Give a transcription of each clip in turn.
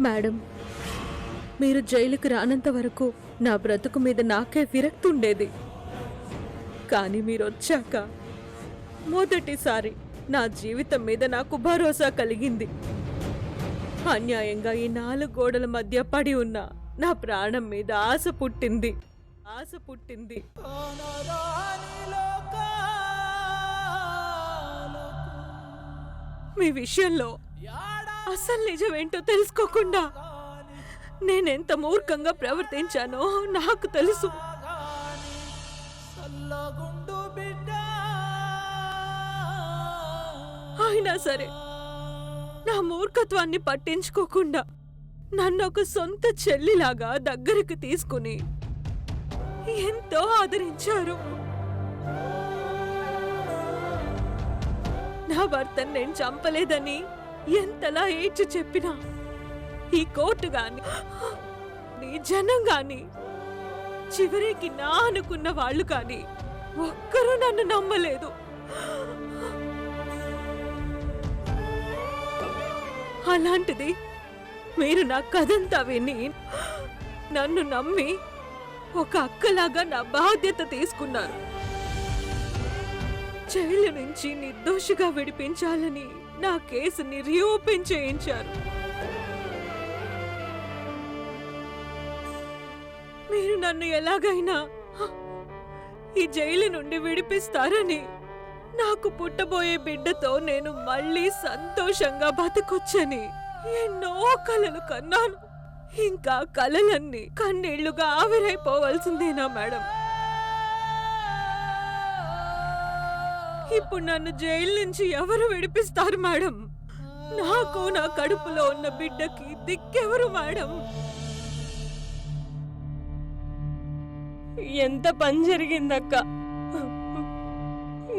Madam, మీరు జైలుకు రానంత వరకు నా బ్రతుకు మీద నాకే విరక్తి ఉండేది. కానీ మీరొచ్చాక మొదటిసారి నా జీవితం మీద నాకు భరోసా కలిగింది. అన్యాయంగా ఈ 4 గోడల మధ్య పడి ఉన్న నా ప్రాణం మీద ఆశ పుట్టింది. మీ విషయంలో అసలు నిజమేంటో తెలుసుకోకుండా నేనెంత మూర్ఖంగా ప్రవర్తించానో నాకు తెలుసు. అయినా సరే నా మూర్ఖత్వాన్ని పట్టించుకోకుండా నన్ను ఒక సొంత చెల్లిలాగా దగ్గరికి తీసుకుని ఎంతో ఆదరించారు. నా భర్తను నేను చంపలేదని ఎంతలా ఏడ్చి చెప్పినా ఈ కోర్టు గాని నీ జనం గాని చివరికి నా అనుకున్న వాళ్ళు కానీ ఒక్కరూ నన్ను నమ్మలేదు. అలాంటిది మీరు నా కథంతా విని నన్ను నమ్మి ఒక అక్కలాగా నా బాధ్యత తీసుకున్నారు. జైలు నుంచి నిర్దోషిగా విడిపించాలని నా కేసుని రీఓపెన్ చేయించారు. మీరు నన్ను ఎలాగైనా ఈ జైలు నుండి విడిపిస్తారని, నాకు పుట్టబోయే బిడ్డతో నేను మళ్ళీ సంతోషంగా బతకొచ్చని ఎన్నో కలలు కన్నాను. ఇంకా కలలన్నీ కన్నీళ్లుగా ఆవిరైపోవాల్సిందేనా మేడం? ఇప్పుడు నన్ను జైలు నుంచి ఎవరు విడిపిస్తారు మేడం? నాకు నా కడుపులో ఉన్న బిడ్డకి దిక్కెవరు మేడం? ఎంత పని జరిగిందక్క.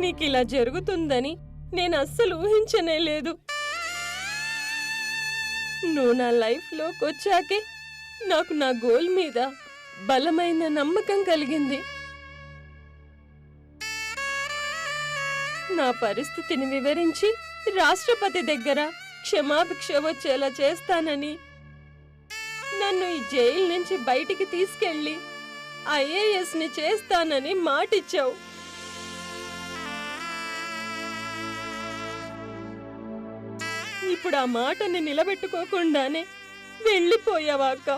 నీకిలా జరుగుతుందని నేను అస్సలు ఊహించనే లేదు. నువ్వు నా లైఫ్లోకి వచ్చాకే నాకు నా గోల్ మీద బలమైన నమ్మకం కలిగింది. నా పరిస్థితిని వివరించి రాష్ట్రపతి దగ్గర క్షమాభిక్ష వచ్చేలా చేస్తానని, నన్ను ఈ జైలు నుంచి బయటికి తీసుకెళ్లి IASని చేస్తానని మాటిచ్చావు. ఇప్పుడు ఆ మాటని నిలబెట్టుకోకుండానే వెళ్ళిపోయావాక.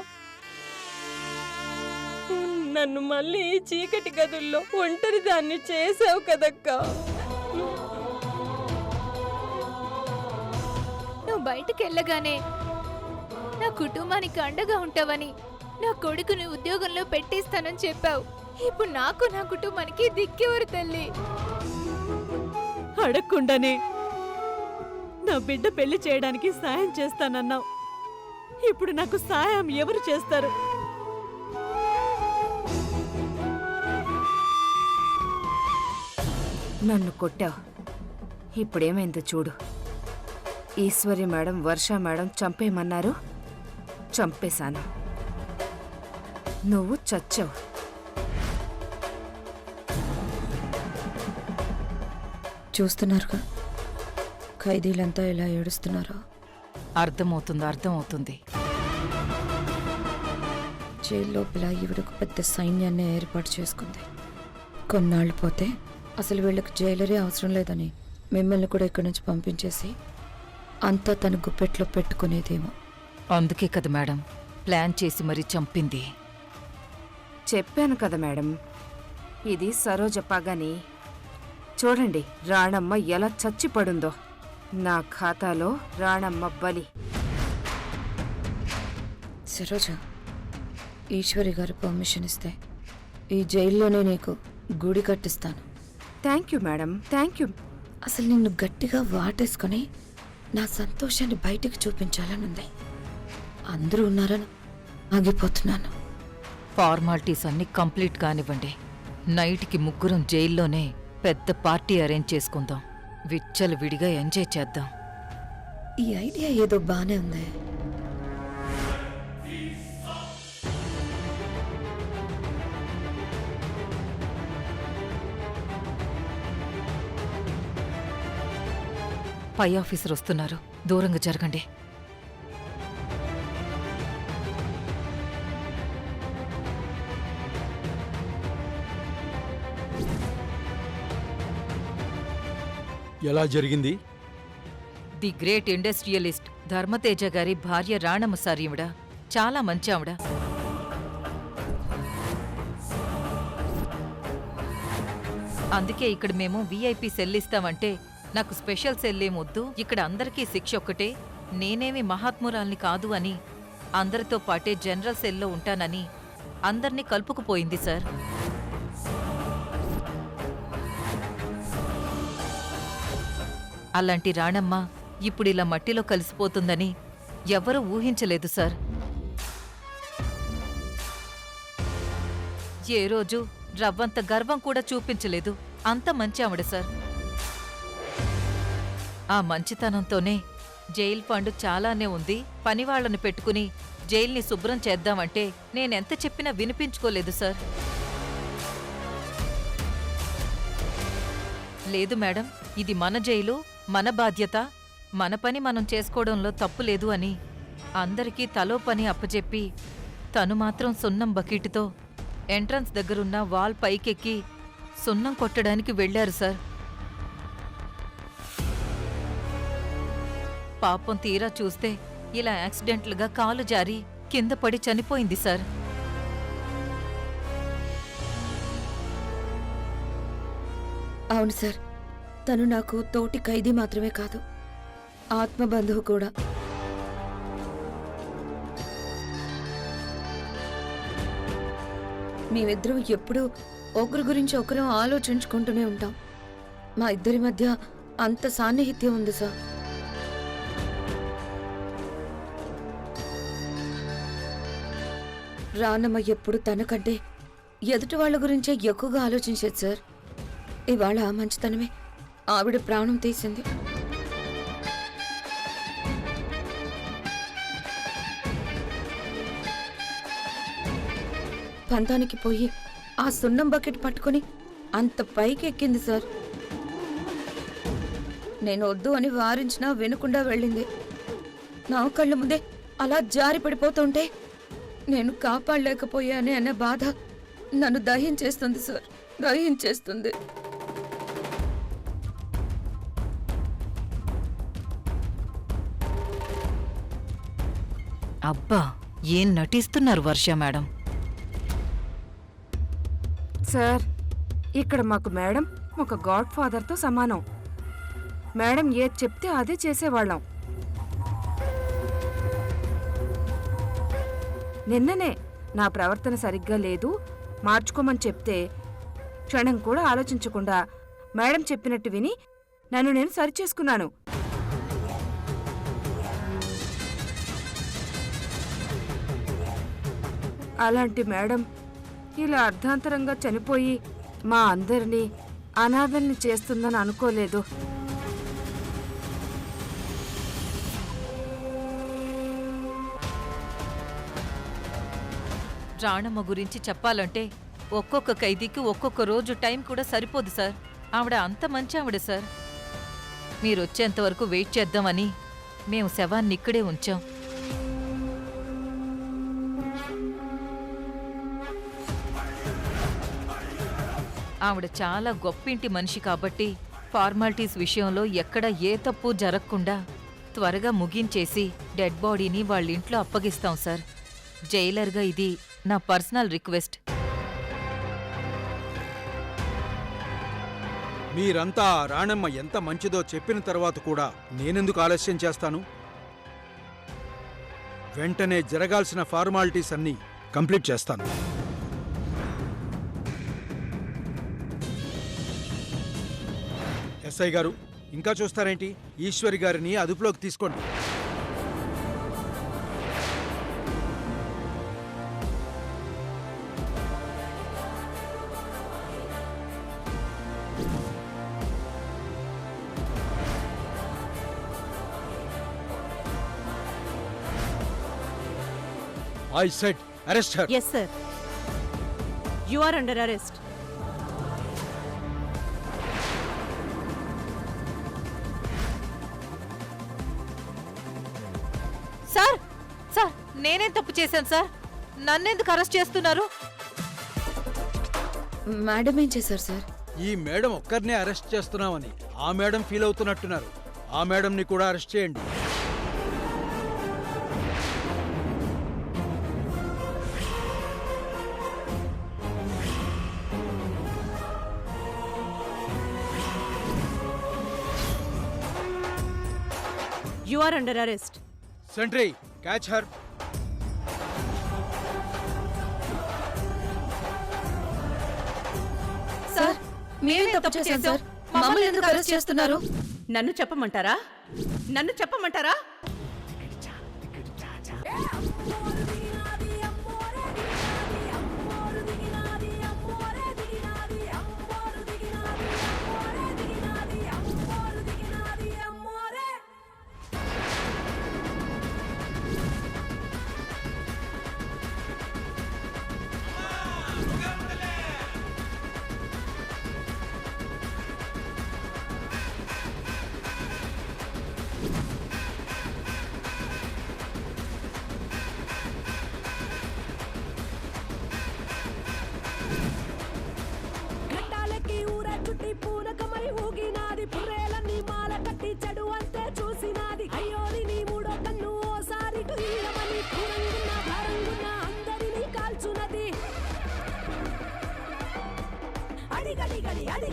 నన్ను మళ్ళీ చీకటి గదుల్లో ఒంటరి దాన్ని చేసావు కదక్కా. నువ్వు బయటికి వెళ్ళగానే నా కుటుంబానికి అండగా ఉంటావని, నా కొడుకుని ఉద్యోగంలో పెట్టేస్తానని చెప్పావు. ఇప్పుడు నాకు నా కుటుంబానికి దిక్కెవరు తల్లి? అడగకుండానే నా బిడ్డ పెళ్లి చేయడానికి సాయం చేస్తానన్నావు. ఇప్పుడు నాకు సాయం ఎవరు చేస్తారు? నన్ను కొట్టావు, ఇప్పుడేమైందో చూడు. ఈశ్వరి మేడం, వర్ష మేడం చంపేయమన్నారు, చంపేశాను. నువ్వు చచ్చావు. చూస్తున్నారుగా ఖైదీలంతా ఎలా ఏడుస్తున్నారో. అర్థమవుతుంది. జైలు లోపల ఈవిడకు పెద్ద సైన్యాన్ని ఏర్పాటు చేసుకుంది. కొన్నాళ్ళు పోతే అసలు వీళ్ళకి జైలరే అవసరం లేదని మిమ్మల్ని కూడా ఇక్కడి నుంచి పంపించేసి అంతా తన గుప్పెట్లో పెట్టుకునేదేమో. అందుకే కదా మేడం ప్లాన్ చేసి మరీ చంపింది. చెప్పాను కదా మేడం, ఇది సరోజ పగని. చూడండి రాణమ్మ ఎలా చచ్చిపడుందో. నా ఖాతాలో రాణమ్మ బలి. సరోజ, ఈశ్వరి గారు పర్మిషన్ ఇస్తే ఈ జైల్లోనే నీకు గుడి కట్టిస్తాను. Thank you madam, thank you. అసలు నిన్ను గట్టిగా వాటేసుకొని నా సంతోషాన్ని బయటికి చూపించాలనుంది. అందరూ ఉన్నారని ఆగిపోతున్నాను. ఫార్మాలిటీస్ అన్నీ కంప్లీట్ కానివ్వండి. నైట్కి ముగ్గురం జైల్లోనే పెద్ద పార్టీ అరేంజ్ చేసుకుందాం. విచ్చలు విడిగా ఎంజాయ్ చేద్దాం. ఈ ఐడియా ఏదో బానే ఉంది. పై ఆఫీసర్ వస్తున్నారు, దూరంగా జరగండి. ఎలా జరిగింది? ది గ్రేట్ ఇండస్ట్రియలిస్ట్ ధర్మతేజ గారి భార్య రాణమ్మ సార్ ఈవిడ. చాలా మంచి ఆవిడ. అందుకే ఇక్కడ మేము వీఐపీ సెల్ ఇస్తామంటే నాకు స్పెషల్ సెల్ ఏమొద్దు, ఇక్కడ అందరికీ శిక్ష ఒక్కటే, నేనేమి మహాత్మురాల్ని కాదు అని, అందరితో పాటే జనరల్ సెల్లో ఉంటానని అందర్నీ కలుపుకుపోయింది సార్. అలాంటి రాణమ్మ ఇప్పుడిలా మట్టిలో కలిసిపోతుందని ఎవ్వరూ ఊహించలేదు సార్. ఏ రోజు రవ్వంత గర్వం కూడా చూపించలేదు. అంత మంచి ఆవిడ సార్. ఆ మంచితనంతోనే జైల్ ఫండ్ చాలానే ఉంది, పనివాళ్లను పెట్టుకుని జైల్ని శుభ్రం చేద్దామంటే నేనెంత చెప్పినా వినిపించుకోలేదు సార్. లేదు మేడం, ఇది మన జైలు, మన బాధ్యత, మన పని మనం చేసుకోవడంలో తప్పులేదు అని అందరికీ తలో పని అప్పచెప్పి తను మాత్రం సున్నం బకెట్తో ఎంట్రన్స్ దగ్గరున్న వాల్ పైకెక్కి సున్నం కొట్టడానికి వెళ్లారు సార్. పాపం తీరా చూస్తే ఇలా యాక్సిడెంట్లుగా కాలు జారి కింద పడి చనిపోయింది సార్. అవును సార్, తను నాకు తోటి ఖైదీ మాత్రమే కాదు, ఆత్మబంధువు కూడా. మేమిద్దరం ఎప్పుడూ ఒకరి గురించి ఒకరం ఆలోచించుకుంటూనే ఉంటాం. మా ఇద్దరి మధ్య అంత సాన్నిహిత్యం ఉంది సార్. రానమ్మ ఎప్పుడు తనకంటే ఎదుటి వాళ్ళ గురించే ఎక్కువగా ఆలోచించేది సార్. ఇవాళ ఆ మంచితనమే ఆవిడ ప్రాణం తీసింది. పంతానికి పోయి ఆ సున్నం బకెట్ పట్టుకుని అంత పైకి ఎక్కింది సార్. నేను వద్దు అని వారించినా వినకుండా వెళ్ళింది. నా కళ్ళ ముందే అలా జారి పడిపోతుంటే నేను కాపాడలేకపోయానే అనే బాధ నన్ను దహించేస్తుంది సార్, దహించేస్తుంది. అబ్బా, ఏం నటిస్తున్నారు వర్ష మేడం. సార్, ఇక్కడ మాకు మేడం ఒక గాడ్ ఫాదర్తో సమానం. మేడం ఏది చెప్తే అదే చేసేవాళ్ళం. నిన్ననే నా ప్రవర్తన సరిగ్గా లేదు, మార్చుకోమని చెప్తే క్షణం కూడా ఆలోచించకుండా మేడం చెప్పినట్టు విని నన్ను నేను సరిచేసుకున్నాను. అలాంటి మేడం ఇలా అర్ధాంతరంగా చనిపోయి మా అందరినీ అనాథల్ని చేస్తుందని అనుకోలేదు. రాణమ్మ గురించి చెప్పాలంటే ఒక్కొక్క ఖైదీకి ఒక్కొక్క రోజు టైం కూడా సరిపోదు సార్. ఆవిడ అంత మంచి ఆవిడ సార్. మీరొచ్చేంతవరకు వెయిట్ చేద్దామని మేము శవాన్ని ఇక్కడే ఉంచాం. ఆవిడ చాలా గొప్పింటి మనిషి కాబట్టి ఫార్మాలిటీస్ విషయంలో ఎక్కడ ఏ తప్పు జరగకుండా త్వరగా ముగించేసి డెడ్ బాడీని వాళ్ళింట్లో అప్పగిస్తాం సార్. జైలర్గా ఇది నా పర్సనల్ రిక్వెస్ట్. మీరంతా రాణమ్మ ఎంత మంచిదో చెప్పిన తర్వాత కూడా నేనెందుకు ఆలస్యం చేస్తాను? వెంటనే జరగాల్సిన ఫార్మాలిటీస్ అన్నీ కంప్లీట్ చేస్తాను. ఎస్ఐ గారు ఇంకా చూస్తారేంటి? ఈశ్వరి గారిని అదుపులోకి తీసుకోండి. I said arrest her. Yes, sir. You are under arrest. Sir sir నేనేం తప్పు చేశాను సార్? నన్నెందుకు అరెస్ట్ చేస్తున్నారు? మేడం ఏం చేశారు సార్? ఈ మేడం ఒక్కరినే అరెస్ట్ చేస్తున్నామని ఆ మేడం ఫీల్ అవుతున్నట్టున్నారు. ఆ మేడంని కూడా అరెస్ట్ చేయండి. You are under arrest. Sentry, catch her. Sir మేమే తప్పు చేశాం సార్. మమ్మల్ని ఎందుకు అరెస్ట్ చేస్తున్నారు? నన్ను చెప్పమంటారా? నన్ను చెప్పమంటారా?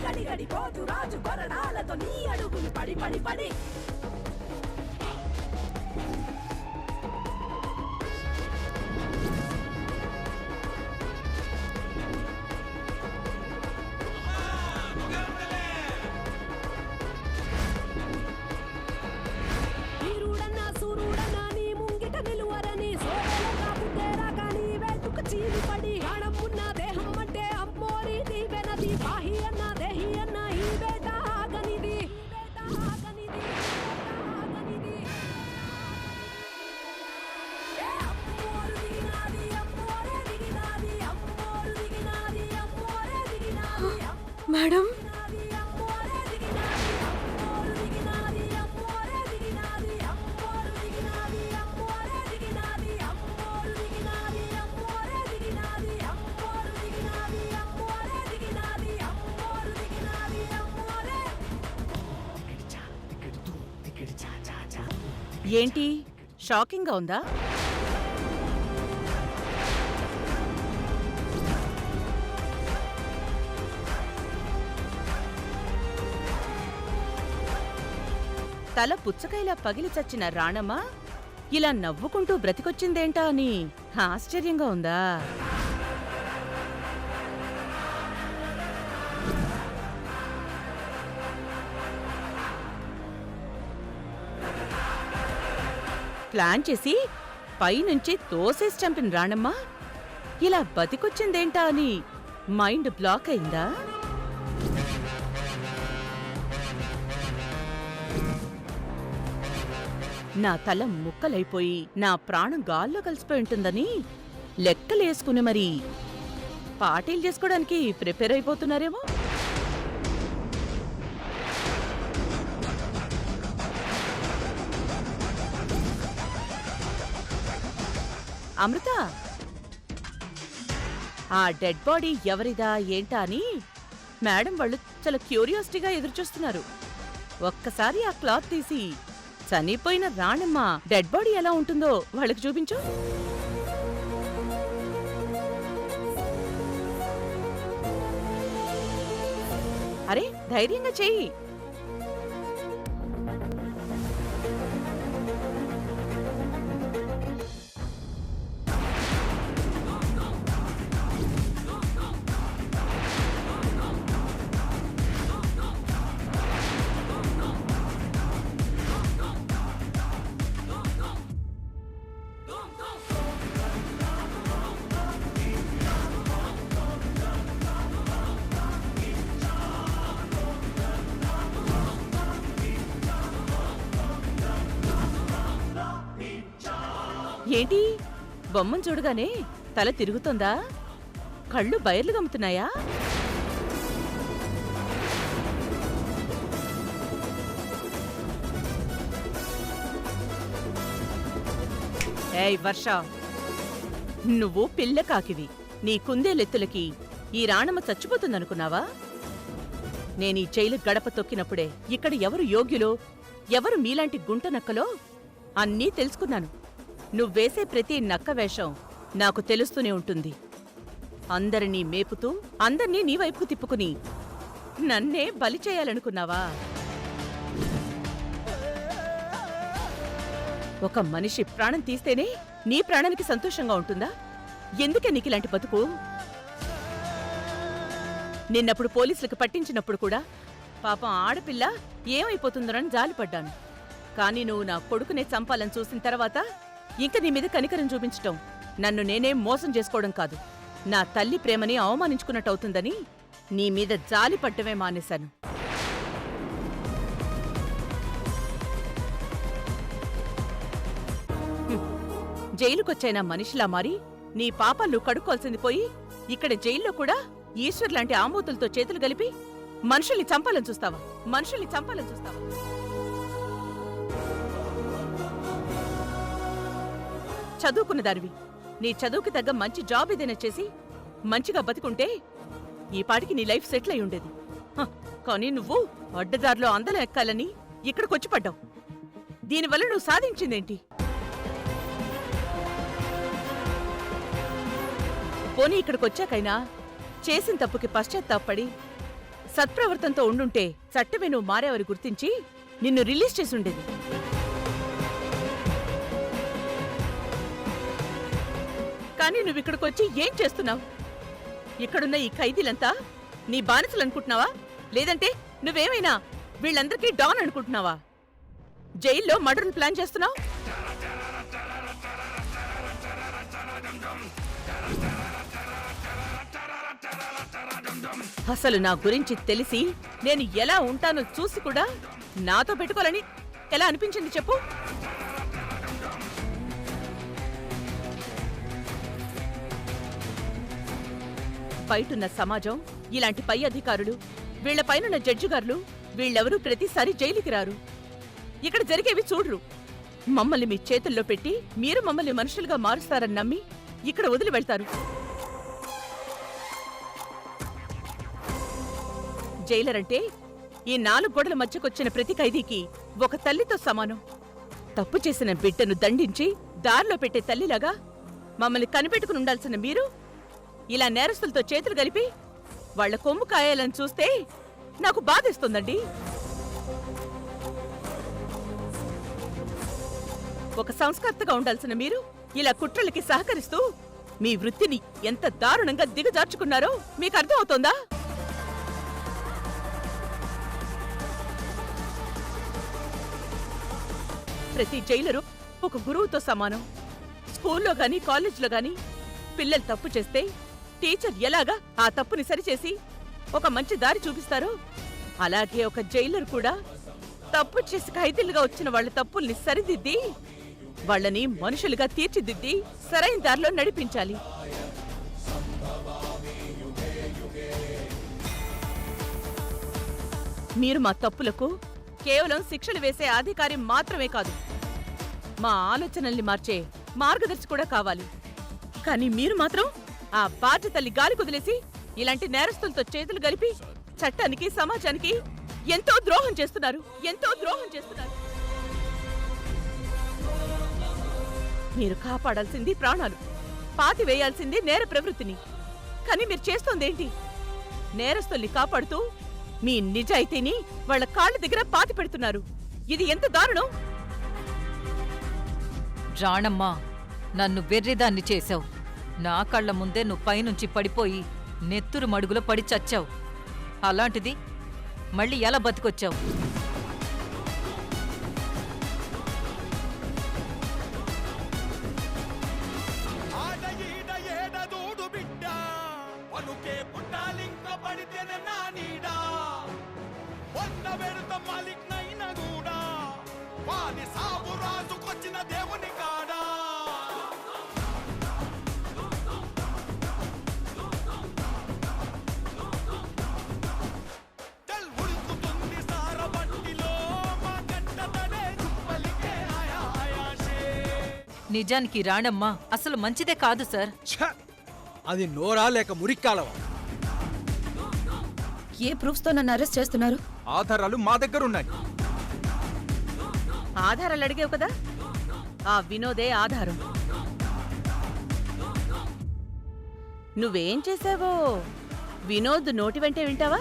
అడిగడి పోతు రాజు కొరడాలతో నీ అడుగులు పడి పడి పడి వీరుడన్నా సూరుడన్నా నీ ముంగిట నిలువరని సోదల కాపుతేరా కానీ వెతుకు చీలి పడి ప్రాణమున్న దేహం అంటే అమ్మోరి దీవెనది బాహి అన్న దేహి అన్న ఈ బేట ఆగనిది మేడం, ఏంటి షాకింగ్ గా ఉందా? తల పుచ్చకాయలా పగిలి చచ్చిన రాణమ్మ ఇలా నవ్వుకుంటూ బ్రతికొచ్చిందేంటా అని ఆశ్చర్యంగా ఉందా? ప్లాన్ చేసి పైనుంచి తోసేసి చంపిన రాణమ్మ ఇలా బతికొచ్చిందేంటా అని మైండ్ బ్లాక్ అయిందా? నా తల ముక్కలైపోయి నా ప్రాణం గాల్లో కలిసిపోయి ఉంటుందని లెక్కలేసుకుని మరి పార్టీలు చేసుకోవడానికి ప్రిపేర్ అయిపోతున్నారేమో. అమృత, ఆ డెడ్ బాడీ ఎవరిదా ఏంటా అని మేడం వాళ్ళు చాలా క్యూరియాసిటీగా ఎదురుచూస్తున్నారు. ఒక్కసారి ఆ క్లాత్ తీసి చనిపోయిన రాణమ్మ డెడ్ బాడీ ఎలా ఉంటుందో వాళ్ళకి చూపించు. అరే ధైర్యంగా చెయ్యి. ఏంటి బొమ్మను చూడగానే తల తిరుగుతుందా? కళ్ళు బయర్లు గమ్ముతున్నాయా? ఏయ్ వర్ష, నువ్వు పిల్ల కాకివి. నీ కుందేలెత్తులకి ఈ రాణమ్మ చచ్చిపోతుందనుకున్నావా? నేనీ జైలు గడప తొక్కినప్పుడే ఇక్కడ ఎవరు యోగ్యులో, ఎవరు మీలాంటి గుంట నక్కలో అన్నీ తెలుసుకున్నాను. నువ్వేసే ప్రతి నక్క వేషం నాకు తెలుస్తూనే ఉంటుంది. అందరినీ మేపుతూ అందర్నీ నీ వైపుకు తిప్పుకుని నన్నే బలి చేయాలనుకున్నావా? ఒక మనిషి ప్రాణం తీస్తేనే నీ ప్రాణానికి సంతోషంగా ఉంటుందా? ఎందుకే నీకిలాంటి బతుకు? నిన్నప్పుడు పోలీసులకు పట్టించినప్పుడు కూడా పాపం ఆడపిల్ల ఏమైపోతుందోనని జాలిపడ్డాను. కాని నువ్వు నా కొడుకునే చంపాలని చూసిన తర్వాత ఇంక నీ మీద కనికరం చూపించటం నన్ను నేనే మోసం చేసుకోవడం కాదు, నా తల్లి ప్రేమని అవమానించుకున్నట్టవుతుందని నీ మీద జాలి పడ్డమే మానేశాను. జైలుకొచ్చైనా మనిషిలా మారి నీ పాపాలు కడుక్కోవాల్సింది పోయి ఇక్కడ జైల్లో కూడా ఈశ్వర్ లాంటి ఆమూతులతో చేతులు కలిపి మనుషుల్ని చంపాలని చూస్తావా? మనుషుల్ని చంపాలని చూస్తావా? చదువుకున్న దానివి, నీ చదువుకి తగ్గ మంచి జాబ్ ఏదైనా చేసి మంచిగా బతికుంటే ఈ పాటికి నీ లైఫ్ సెటిల్ అయి ఉండేది. కానీ నువ్వు అడ్డదారిలో అందలం ఎక్కాలని ఇక్కడికొచ్చి పడ్డావు. దీనివల్ల నువ్వు సాధించిందేంటి? పోనీ ఇక్కడికొచ్చాకైనా చేసిన తప్పుకి పశ్చాత్తాపడి సత్ప్రవర్తనతో ఉండుంటే చట్టమే నువ్వు మారేవారి గుర్తించి నిన్ను రిలీజ్ చేసి ఉండేది. కానీ నువ్విక్కడికొచ్చి ఏం చేస్తున్నావు? ఇక్కడున్న ఈ ఖైదీలంతా నీ బానిసలనుకుంటున్నావా? లేదంటే నువ్వేమైనా వీళ్ళందరికీ డాన్ అనుకుంటున్నావా? జైల్లో మర్డర్ను ప్లాన్ చేస్తున్నావు? అసలు నా గురించి తెలిసి నేను ఎలా ఉంటానో చూసి కూడా నాతో పెట్టుకోవాలని ఎలా అనిపించింది చెప్పు? బయటున్న సమాజం ఇలాంటి పై అధికారులు, వీళ్లపైనున్న జడ్జిగారులు వీళ్ళెవరూ ప్రతిసారి జైలుకి రారు. ఇక్కడ జరిగేవి చూడ్రు. మమ్మల్ని మీ చేతుల్లో పెట్టి మీరు మమ్మల్ని మనుషులుగా మారుస్తారని నమ్మి ఇక్కడ వదిలి వెళ్తారు. జైలర్ అంటే ఈ 4 గోడల మధ్యకొచ్చిన ప్రతి ఖైదీకి ఒక తల్లితో సమానం. తప్పు చేసిన బిడ్డను దండించి దారిలో పెట్టే తల్లిలాగా మమ్మల్ని కనిపెట్టుకుని ఉండాల్సిన మీరు ఇలా నేరస్తులతో చేతులు కలిపి వాళ్ల కొమ్ము కాయాలని చూస్తే నాకు బాధేస్తుందండి. ఒక సంస్కర్తగా ఉండాల్సిన మీరు ఇలా కుట్రలకి సహకరిస్తూ మీ వృత్తిని ఎంత దారుణంగా దిగజార్చుకున్నారో మీకు అర్థమవుతోందా? ప్రతి జైలరు ఒక గురువుతో సమానం. స్కూల్లో గాని కాలేజ్లో గాని పిల్లలు తప్పు చేస్తే టీచర్ ఎలాగా ఆ తప్పుని సరిచేసి ఒక మంచి దారి చూపిస్తారో అలాగే ఒక జైలర్ కూడా తప్పు చేసి ఖైదీలుగా వచ్చిన వాళ్ళ తప్పుల్ని సరిదిద్ది వాళ్ళని మనుషులుగా తీర్చిదిద్ది సరైన దారిలో నడిపించాలి. మీరు మా తప్పులకు కేవలం శిక్షలు వేసే అధికారి మాత్రమే కాదు, మా ఆలోచనల్ని మార్చే మార్గదర్శి కూడా కావాలి. కానీ మీరు మాత్రం ఆ బాధ్యతల్ని గాలి కుదిలేసి ఇలాంటి నేరస్తులతో చేతులు కలిపి చట్టానికి సమాజానికి ఎంతో ద్రోహం చేస్తున్నారు. మీరు కాపాడాల్సింది ప్రాణాలు, పాతివేయాల్సింది నేర ప్రవృత్తిని. కానీ మీరు చేస్తోందేంటి? నేరస్తుల్ని కాపాడుతూ మీ నిజాయితీని వాళ్ళ కాళ్ళ దగ్గర పాతి పెడుతున్నారు. ఇది ఎంత దారుణం! రాణమ్మా, నన్ను వెర్రిదాన్ని చేశావు. నా కళ్ళ ముందే నువ్వు పైనుంచి పడిపోయి నెత్తురు మడుగులో పడి చచ్చావు. అలాంటిది మళ్ళీ ఎలా బతికొచ్చావు? సాబు రాజుకొచ్చిన దేవుని కాడా నిజానికి రాణమ్మ అసలు మంచిదే కాదు సార్. ఛ! అది నోరా లేక మురిక్కాలవా? ఏ ప్రూఫ్స్తో నన్ను అరెస్ట్ చేస్తున్నారు? ఆధారాలు మా దగ్గర ఉన్నాయి. ఆధారాలు అడిగావు కదా, ఆ వినోదే ఆధారం. నువ్వేం చేసావో వినోద్ నోటి వెంటే వింటావా?